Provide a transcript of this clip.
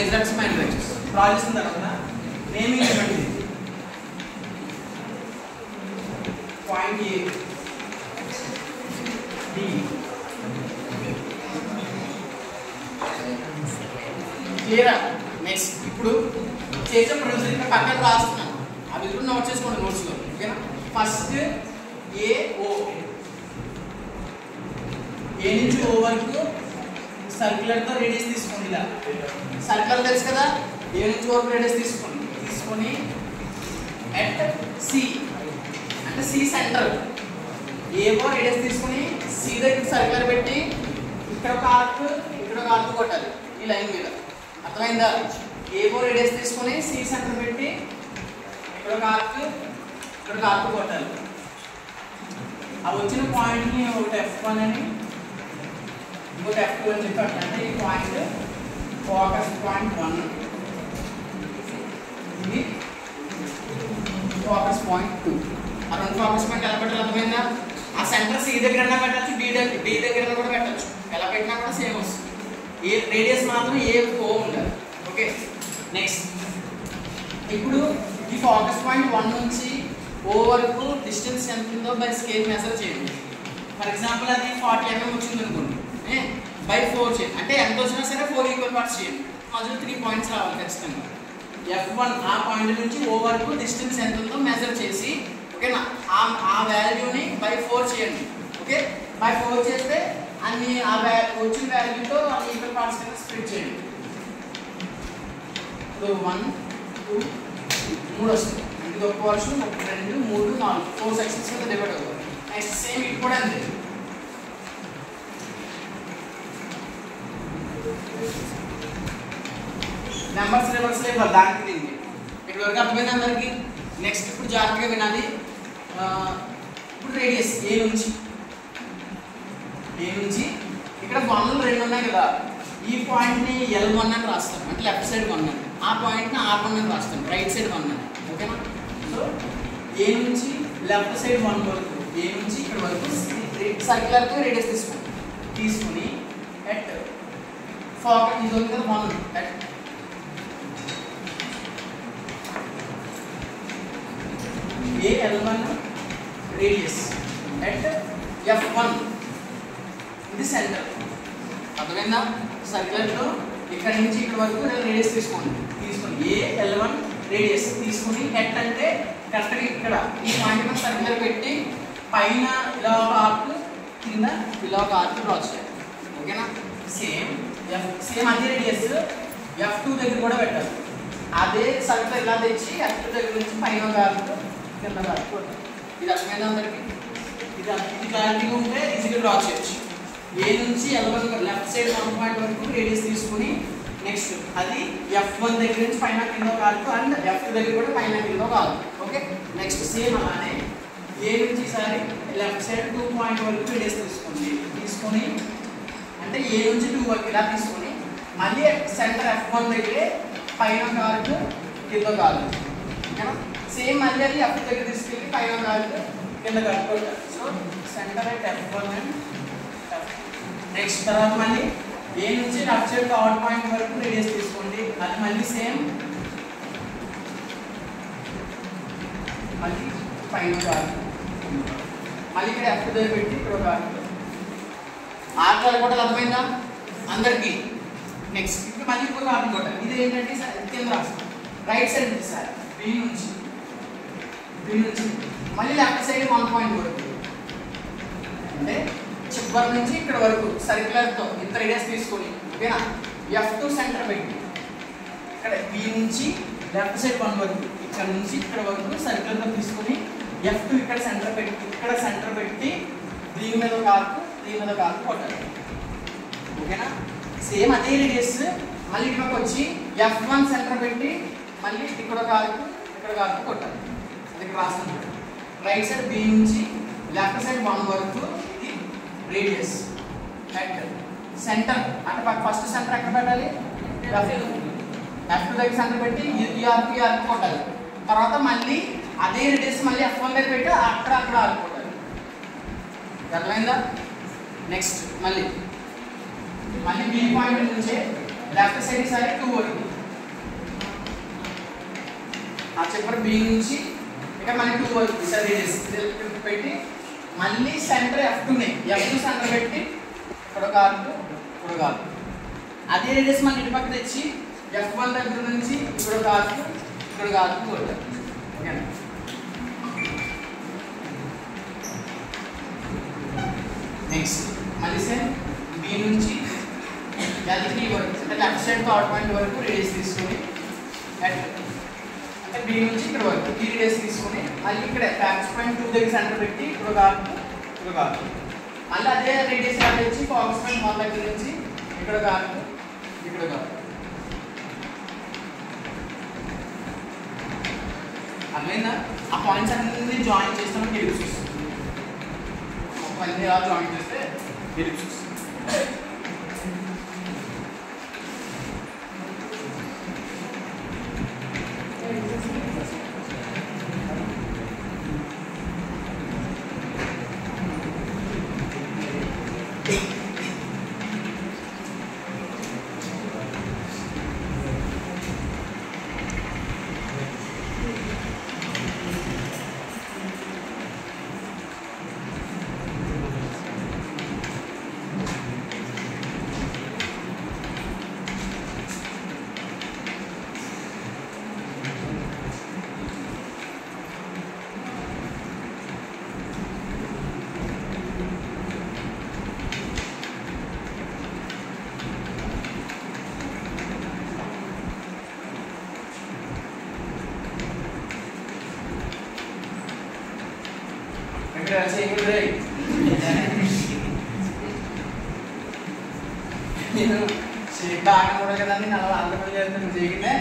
Major axis minor axis draw చేసిన తర్వాత naming ఇవ్వండి. పాయింట్ ఏ డి క్లియరా? నెక్స్ట్ ఇప్పుడు చేసే ప్రొసీజర్ ఇక్కడ పక్కన రాస్తున్నాను, అవి కూడా నోట్ చేసుకోండి నోట్స్లో. ఓకేనా? ఫస్ట్ ఏఓ, ఏ నుంచి ఓ వరకు సర్క్యులర్తో రేడియస్ తీసుకోండి. ఇలా సర్క్యులర్ తెలుసు కదా, ఏ నుంచి ఓ వరకు రేడియస్ తీసుకొని ఎట్ సి అంటే సి సెంటర్ ఏవో రేడియస్ తీసుకొని సి దగ్గర సర్క్యులర్ పెట్టి ఇక్కడ ఒక ఆర్క్ ఇక్కడ ఒక ఆర్క్ కొట్టాలి ఈ లైన్ మీద. అర్థమైందా? ఏవో రేడియస్ తీసుకొని సి సెంటర్ పెట్టి ఇక్కడ ఒక ఆర్క్ ఇక్కడ ఒక ఆర్క్ కొట్టాలి. ఆ వచ్చిన పాయింట్ని ఒకటి F1 అని ఇంకోటి F2 అని చెప్పారు. అంటే ఈ పాయింట్ ఫోకస్ పాయింట్ 1, ఇది ఫోకస్ పాయింట్ 2. ఆ రెండు ఫోకస్ పాయింట్ ఎలా పెట్టాలి అర్థమైందా? ఆ సెంటర్ సి దగ్గర పెట్టచ్చు, డి దగ్గర కూడా పెట్టచ్చు. ఎలా పెట్టినా కూడా సేమ్ వస్తుంది. ఏ రేడియస్ మాత్రం ఏ ఓ ఉండాలి. ఓకే, నెక్స్ట్ ఇప్పుడు ఈ ఫోకస్ పాయింట్ 1 నుంచి ఓ వరకు డిస్టెన్స్ ఎంత ఉందో బై స్కేల్ మెజర్ చేయండి. ఫర్ ఎగ్జాంపుల్ అది 40 mm వచ్చింది అనుకోండి, బై 4 చేయండి. అంటే ఎంత వచ్చినా సరే 4 ఈక్వల్ పార్ట్స్ చేయండి. మధ్యలో 3 పాయింట్స్ రావాలి ఖచ్చితంగా. F1 ఆ పాయింట్ నుంచి ఓ వరకు డిస్టెన్స్ ఎంత ఉందో మెజర్ చేసి, ఓకేనా, ఆ వాల్యూని బై 4 చేయండి. ఓకే, బై 4 చేస్తే అన్ని ఆ వచ్చిన వాల్యూతో అన్ని ఈక్వల్ పార్ట్స్ కింద స్ప్లిట్ చేయండి. ఇప్పుడు 1 2 3 వస్తుంది. ఇది ఒక పోర్షన్, 1 2 3 4 4 సెక్షన్స్ కింద డివైడ్ అవుతుంది. నెక్స్ట్ సేమ్ ఇది కూడా అంతే. నెంబర్స్ రివర్స్ ఇవ్వాలి దానికి దీనికి. ఇక్కడ వరకు అర్థమైంది అందరికి? నెక్స్ట్ ఇప్పుడు జాగ్రత్తగా వినాలి. ఇప్పుడు రేడియస్ ఏ నుంచి ఇక్కడ 1 2 ఉన్నాయి కదా, ఈ పాయింట్ని L1 అని రాస్తాం, అంటే లెఫ్ట్ సైడ్ 1 అని. ఆ పాయింట్ని R1 అని రాస్తాం, రైట్ సైడ్ 1 అని. ఓకేనా? సో ఏ నుంచి లెఫ్ట్ సైడ్ 1 వరకు, ఏ నుంచి ఇక్కడ వరకు సర్క్యులర్తో రేడియస్ తీసుకుని ఎట్ ఫోకస్ ఇది ఉంది కదా 1 at L1 radius at F1 ఇది సెంటర్. అర్థమైందా? సర్క్యులర్లో ఇక్కడ నుంచి ఇక్కడ వరకు రేడియస్ తీసుకొని L1 రేడియస్ తీసుకుని ఎట్ అంటే కరెక్ట్గా ఇక్కడ ఈ పాయింట్ మీద సర్క్యులర్ పెట్టి పైన ఇలా ఒక ఆర్క్, కింద ఇలా ఒక ఆర్క్ డ్రా చేయాలి. ఓకేనా? సేమ్ అదే రేడియస్ F2 దగ్గర కూడా పెట్టాలి. అదే సర్క్యులర్ ఇలా తెచ్చి F2 దగ్గర నుంచి పైన ఒక ఆర్క్, కింద ఒక ఆర్క్ కొట్టాలి. ఇది అర్థమైందా అందరికి? ఇది క్లారిటీగా ఉంటే ఈజీగా డ్రా చేయొచ్చు. ఏ నుంచి L1 లెఫ్ట్ సైడ్ 1 పాయింట్ వరకు రేడియస్ తీసుకుని నెక్స్ట్ అది F1 దగ్గర నుంచి పైన కింద ఒక ఆర్క్ అండ్ F2 దగ్గర కూడా పైన కింద ఒక ఆర్క్. ఓకే, నెక్స్ట్ సేమ్ అలానే ఏ నుంచి ఈసారి లెఫ్ట్ సైడ్ 2 పాయింట్ వరకు రేడియస్ తీసుకొని అంటే ఏ నుంచి 2 వరకు ఇలా తీసుకొని మళ్ళీ సెంటర్ F1 దగ్గరే పైన ఒక ఆర్క్ కింద ఒక ఆర్క్. ఓకేనా? సేమ్ మళ్ళీ అది F2 దగ్గర తీసుకెళ్ళి పైన ఒక ఆర్క్ కింద ఒక arc. So centre at F1 and next తర్వాత మళ్ళీ ఏ నుంచి లెఫ్ట్ సైడ్ థర్డ్ పాయింట్ వరకు రేడియస్ తీసుకోండి. అది మళ్ళీ సేమ్ మళ్ళీ పైన ఒక ఆర్క్, మళ్ళీ ఇక్కడ F2 దగ్గర పెట్టి ఇక్కడ ఒక ఆర్క్ కూడా అర్థమైందా అందరికీ? నెక్స్ట్ ఇప్పుడు మళ్ళీ ఇంకొక ఆర్క్ కొట్టాలి. ఇది ఏంటంటే కింద రాస్తాం రైట్ సైడ్ సార్ B నుంచి మళ్ళీ లెఫ్ట్ సైడ్ 1 పాయింట్ వరకు, అంటే చివరి నుంచి ఇక్కడ వరకు సర్క్యులర్తో ఇంత రేడియస్ తీసుకొని, ఓకేనా, F2 సెంటర్ పెట్టి ఇక్కడ B నుంచి లెఫ్ట్ సైడ్ 1 వరకు, ఇక్కడ నుంచి ఇక్కడ వరకు సర్క్యులర్తో తీసుకొని F2 ఇక్కడ సెంటర్ పెట్టి దీని మీద ఒక ఆర్క్ కొట్టాలి. ఓకేనా? సేమ్ అదే రేడియస్ మళ్ళీ ఇక్కడికి వచ్చి F1 సెంటర్ పెట్టి మళ్ళీ ఇక్కడ ఒక ఆర్క్ కొట్టాలి. అది ఇక్కడ రాస్తాను. రైట్ సైడ్ B నుంచి లెఫ్ట్ సైడ్ 1 వరకు ఇది రేడియస్ అట్ సెంటర్. అంటే ఫస్ట్ సెంటర్ ఎక్కడ పెట్టాలి? F2 దగ్గర సెంటర్ పెట్టి ఈ ఆర్క్ కొట్టాలి. తర్వాత మళ్ళీ అదే రేడియస్ మళ్ళీ F1 దగ్గర పెట్టి అక్కడ ఆర్క్ కొట్టాలి. అర్థమైందా? నెక్స్ట్ మళ్ళీ B పాయింట్ నుంచి లెఫ్ట్ సైడ్ సైడ్ 2 వరకు ఆ చివరి బి నుంచి ఇక్కడ మనకి 2 వరకు రేడియస్ పెట్టి మళ్ళీ సెంటర్ F2ని F2 సెంటర్ పెట్టి ఇక్కడ ఒక ఆర్క్ ఇక్కడ ఒక ఆర్క్ అదే రేడియస్ మళ్ళీ ఇటు పక్క తెచ్చి F1 దగ్గర నుంచి ఇక్కడ ఒక ఆర్క్ ఇక్కడ ఒక ఆర్క్ కొట్టాలి. ఓకేనా? నెక్స్ట్ మళ్ళీ సేమ్ బి నుంచి L3 వరకు అంటే లెఫ్ట్ సైడ్ థర్డ్ పాయింట్ వరకు రేడియస్ తీసుకొని అంటే బి నుంచి ఇక్కడ వరకు ఈ రేడియస్ తీసుకొని మళ్ళీ ఇక్కడ ఫాక్స్ పాయింట్ 2 దగ్గర సెంటర్ పెట్టి ఇక్కడ ఒక ఆర్క్ ఇక్కడ ఒక ఆర్క్ మళ్ళీ అదే రేడియస్ యాడ్ చేసి ఫోకస్ పాయింట్ 1 దగ్గర నుంచి ఇక్కడ ఒక ఆర్క్ ఇక్కడ ఒక ఆర్క్. అర్థమైందా? ఆ పాయింట్స్ అన్ని జాయిన్ చేస్తే మనకి ఎలిప్స్ వస్తుంది. అన్ని ఇలా జాయిన్ చేస్తే ఎలిప్స్ వస్తుంది. నేను బాగా కూడా కదా నేను అలా అందరికీ చేస్తాను చేయకుండా